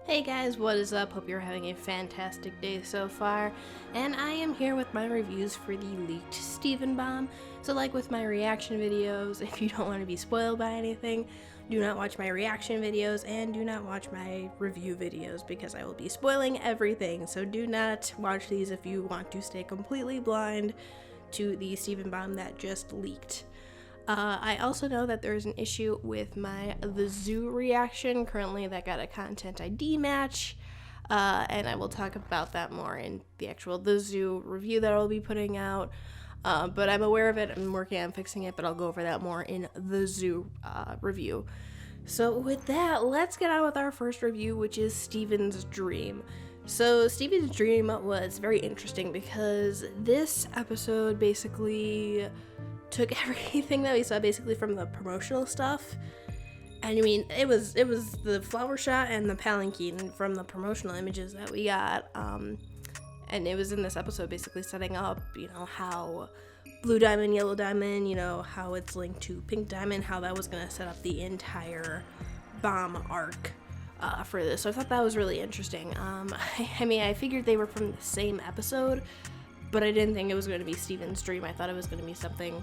Hey guys, what is up? Hope you're having a fantastic day so far, and I am here with my reviews for the leaked Steven Bomb. So like with my reaction videos, if you don't want to be spoiled by anything, do not watch my reaction videos and do not watch my review videos because I will be spoiling everything. So do not watch these if you want to stay completely blind to the Steven Bomb that just leaked. I also know that there's an issue with my The Zoo reaction currently that got a content ID match, and I will talk about that more in the actual The Zoo review that I'll be putting out, but I'm aware of it, I'm working on fixing it, but I'll go over that more in The Zoo review. So with that, let's get on with our first review, which is Steven's Dream. So Steven's Dream was very interesting because this episode basically took everything that we saw basically from the promotional stuff, and I mean it was the flower shot and the palanquin from the promotional images that we got, and it was in this episode basically setting up, how blue diamond, yellow diamond, how it's linked to pink diamond, how that was going to set up the entire bomb arc for this. So I thought that was really interesting. I figured they were from the same episode, but I didn't think it was going to be Steven's Dream. I thought it was going to be something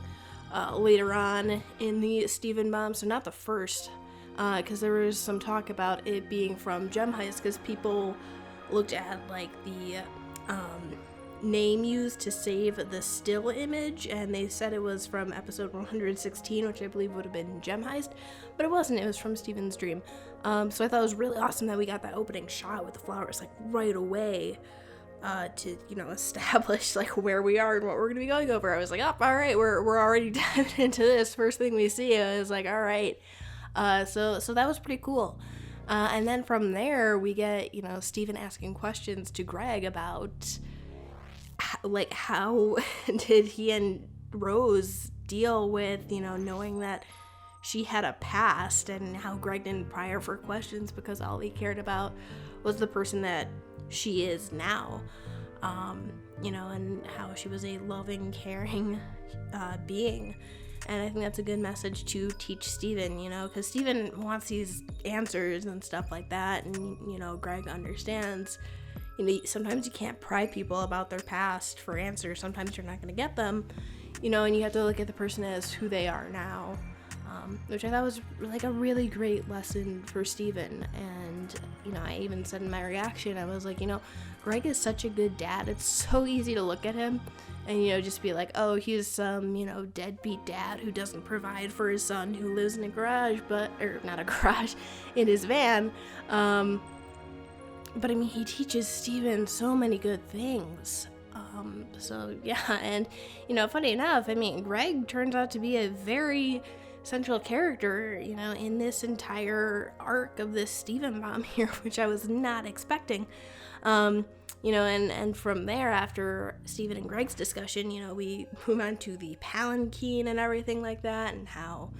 later on in the Steven Bomb, so not the first, because there was some talk about it being from Gem Heist, because people looked at like the name used to save the still image, and they said it was from episode 116, which I believe would have been Gem Heist, but it wasn't. It was from Steven's Dream. So I thought it was really awesome that we got that opening shot with the flowers like right away, to establish like where we are and what we're gonna be going over. I was like, oh, all right, we're already diving into this. First thing we see, I was like, all right. So that was pretty cool. And then from there we get Steven asking questions to Greg about how did he and Rose deal with knowing that she had a past, and how Greg didn't pry her for questions because all he cared about was the person that she is now, and how she was a loving, caring being. And I think that's a good message to teach Steven, because Steven wants these answers and stuff like that, and Greg understands sometimes you can't pry people about their past for answers. Sometimes you're not going to get them, and you have to look at the person as who they are now, which I thought was like a really great lesson for Steven. And I even said in my reaction, I was like, Greg is such a good dad. It's so easy to look at him and just be like, oh, he's some deadbeat dad who doesn't provide for his son, who lives in a garage, or not a garage, in his van. But I mean, he teaches Steven so many good things. So yeah, and funny enough, Greg turns out to be a very central character, in this entire arc of this Steven Bomb here, which I was not expecting. And from there, after Steven and Greg's discussion, we move on to the palanquin and everything like that, and how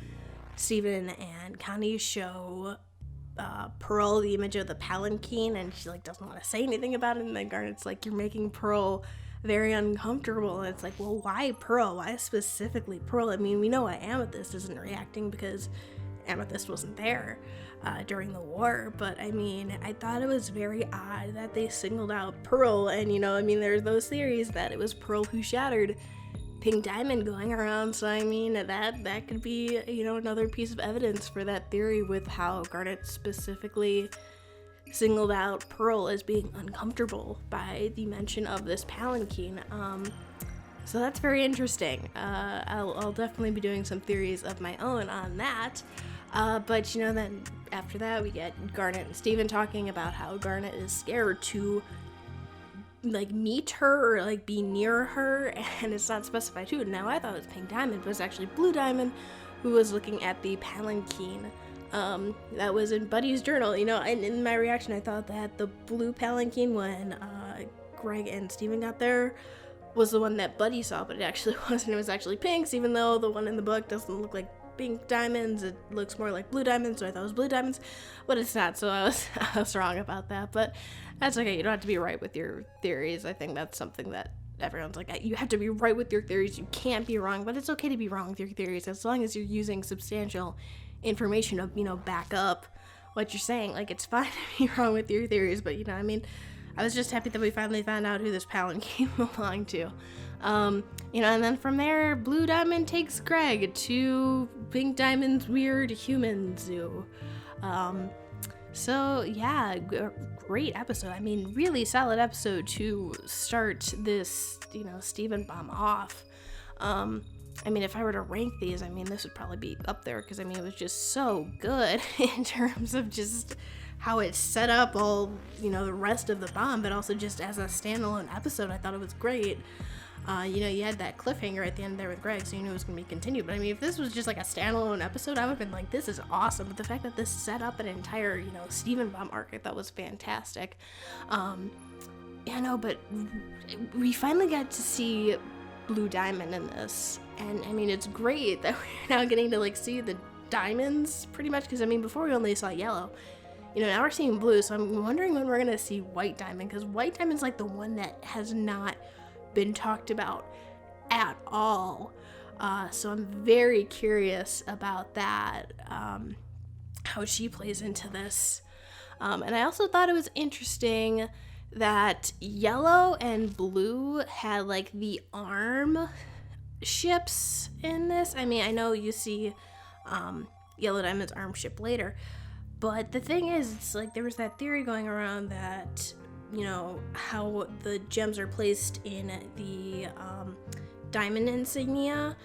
Steven and Connie show Pearl the image of the palanquin, and she doesn't want to say anything about it, and then Garnet's like, you're making Pearl very uncomfortable. And it's like, well, why Pearl? Why specifically Pearl? I mean, we know why Amethyst isn't reacting because Amethyst wasn't there during the war, but I thought it was very odd that they singled out Pearl. And there's those theories that it was Pearl who shattered Pink Diamond going around, so that could be another piece of evidence for that theory, with how Garnet specifically singled out Pearl as being uncomfortable by the mention of this palanquin. So that's very interesting. I'll definitely be doing some theories of my own on that. But then after that we get Garnet and Steven talking about how Garnet is scared to meet her or be near her, and it's not specified who. Now I thought it was Pink Diamond, but it's actually Blue Diamond who was looking at the palanquin. That was in Buddy's journal, and in my reaction I thought that the blue palanquin when Greg and Steven got there was the one that Buddy saw, but it actually wasn't. It was actually Pink's, even though the one in the book doesn't look like pink diamonds, it looks more like blue diamonds, so I thought it was blue diamonds, but it's not, so I was wrong about that. But that's okay, you don't have to be right with your theories. I think that's something that everyone's like, you have to be right with your theories, you can't be wrong, but it's okay to be wrong with your theories as long as you're using substantial information to back up what you're saying. Like, it's fine to be wrong with your theories, but, I mean, I was just happy that we finally found out who this palanquin belonged to. And then from there, Blue Diamond takes Greg to Pink Diamond's weird human zoo. So yeah, great episode. I mean, really solid episode to start this, Steven Bomb off. I mean, if I were to rank these, I mean, this would probably be up there because, I mean, it was just so good in terms of just how it set up all, the rest of the bomb, but also just as a standalone episode, I thought it was great. You had that cliffhanger at the end there with Greg, so you knew it was going to be continued. But I mean, if this was just like a standalone episode, I would have been like, this is awesome. But the fact that this set up an entire, Steven Bomb arc, I thought was fantastic. But we finally got to see Blue Diamond in this. And I mean, it's great that we're now getting to like see the diamonds pretty much, because I mean, before we only saw yellow. Now we're seeing blue, so I'm wondering when we're going to see White Diamond, because White Diamond's like the one that has not been talked about at all. So I'm very curious about that, how she plays into this. And I also thought it was interesting that yellow and blue had like the arm ships in this. I mean, I know you see Yellow Diamond's arm ship later, but the thing is, it's like there was that theory going around that, how the gems are placed in the diamond insignia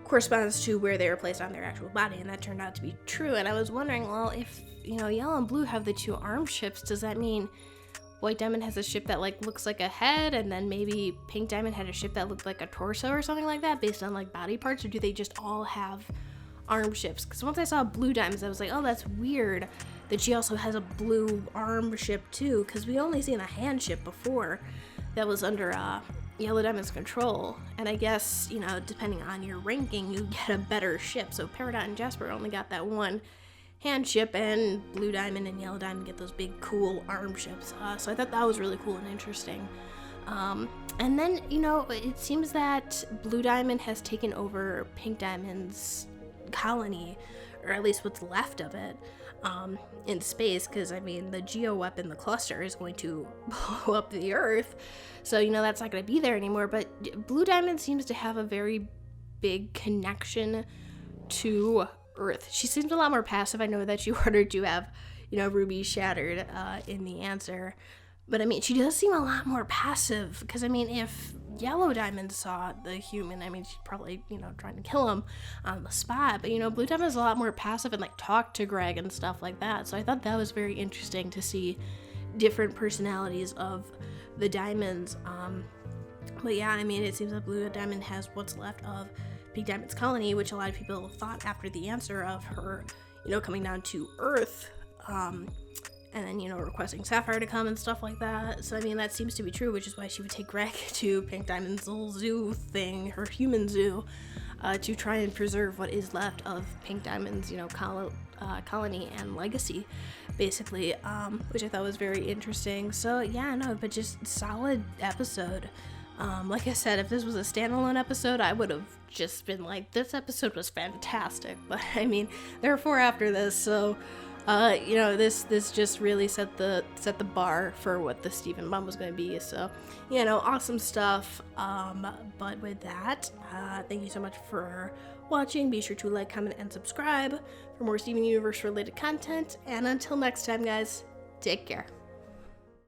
corresponds to where they were placed on their actual body, and that turned out to be true. And I was wondering, well, if, yellow and blue have the two arm ships, does that mean White Diamond has a ship that like looks like a head, and then maybe Pink Diamond had a ship that looked like a torso or something like that based on like body parts, or do they just all have arm ships? Because once I saw Blue Diamonds, I was like, oh, that's weird that she also has a blue arm ship too, because we only seen a hand ship before that was under Yellow Diamond's control. And I guess, depending on your ranking, you get a better ship. So Peridot and Jasper only got that one hand ship, and Blue Diamond and Yellow Diamond get those big cool arm ships. So I thought that was really cool and interesting. And then, it seems that Blue Diamond has taken over Pink Diamond's colony, or at least what's left of it, in space, because I mean, the geoweapon, the cluster, is going to blow up the Earth, so that's not going to be there anymore. But Blue Diamond seems to have a very big connection to Earth. She seems a lot more passive. I know that she ordered to have, Ruby shattered in the answer, but I mean, she does seem a lot more passive, because I mean, if Yellow Diamond saw the human, I mean, she's probably, trying to kill him on the spot, but Blue Diamond is a lot more passive and like talk to Greg and stuff like that. So I thought that was very interesting to see different personalities of the diamonds. But yeah, I mean, it seems that Blue Diamond has what's left of Pink Diamond's colony, which a lot of people thought after the answer of her, coming down to Earth, and then, requesting Sapphire to come and stuff like that. So, I mean, that seems to be true, which is why she would take Greg to Pink Diamond's little zoo thing, her human zoo, to try and preserve what is left of Pink Diamond's, colony and legacy, basically, which I thought was very interesting. So, yeah, no, but just solid episode. Like I said, if this was a standalone episode, I would have just been like, this episode was fantastic. But, I mean, there are 4 after this, so this just really set the bar for what the Steven Bomb was going to be. So, awesome stuff. But with that, thank you so much for watching. Be sure to like, comment, and subscribe for more Steven Universe related content. And until next time, guys, take care.